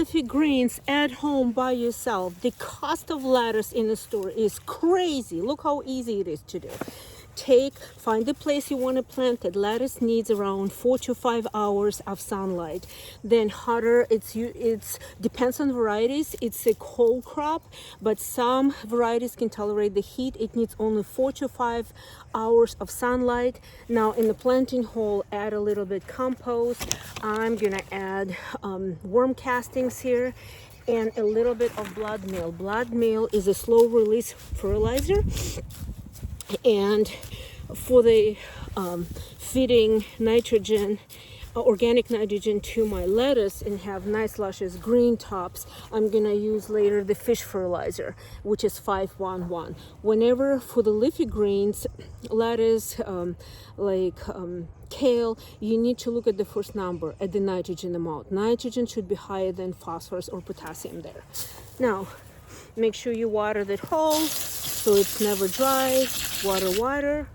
leafy greens at home by yourself, the cost of lettuce in the store is crazy. Look how easy it is to do. Find the place you want to plant it. Lettuce needs around 4 to 5 hours of sunlight. Then hotter, it's depends on varieties. It's a cold crop, but some varieties can tolerate the heat. It needs only 4 to 5 hours of sunlight. Now in the planting hole, add a little bit compost. I'm gonna add worm castings here and a little bit of blood meal. Blood meal is a slow release fertilizer, and for the feeding nitrogen, organic nitrogen to my lettuce and have nice luscious green tops, I'm gonna use later the fish fertilizer, which is 511. Whenever for the leafy greens, lettuce, kale, you need to look at the first number, at the nitrogen amount. Nitrogen should be higher than phosphorus or potassium there. Now make sure you water that hole so it's never dry. Water.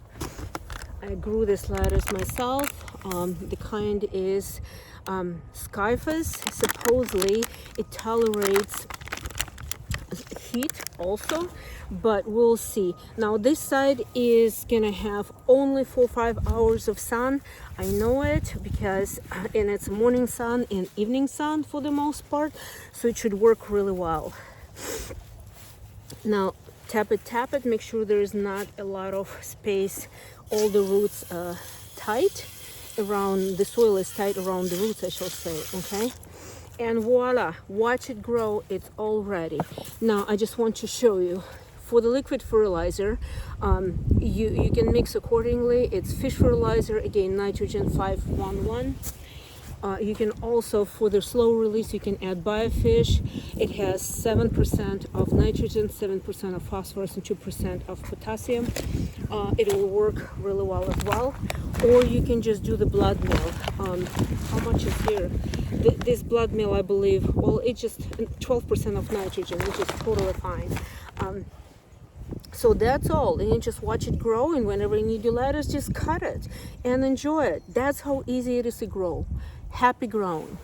I grew this lettuce myself. The kind is Skyphus. Supposedly it tolerates heat also, but we'll see. Now this side is gonna have only 4 or 5 hours of sun. I know it because and it's morning sun and evening sun for the most part, so it should work really well. Now tap it, make sure there is not a lot of space, all the roots tight around, the soil is tight around the roots, I shall say, okay? And voila, watch it grow, it's all ready. Now I just want to show you, for the liquid fertilizer, you can mix accordingly. It's fish fertilizer, again, nitrogen 511. You can also, for the slow release, you can add biofish. It has 7% of nitrogen, 7% of phosphorus, and 2% of potassium. It will work really well as well. Or you can just do the blood meal. How much is here? This blood meal, I believe, well, it's just 12% of nitrogen, which is totally fine. So that's all, and you just watch it grow, and whenever you need your lettuce, just cut it and enjoy it. That's how easy it is to grow. Happy growing.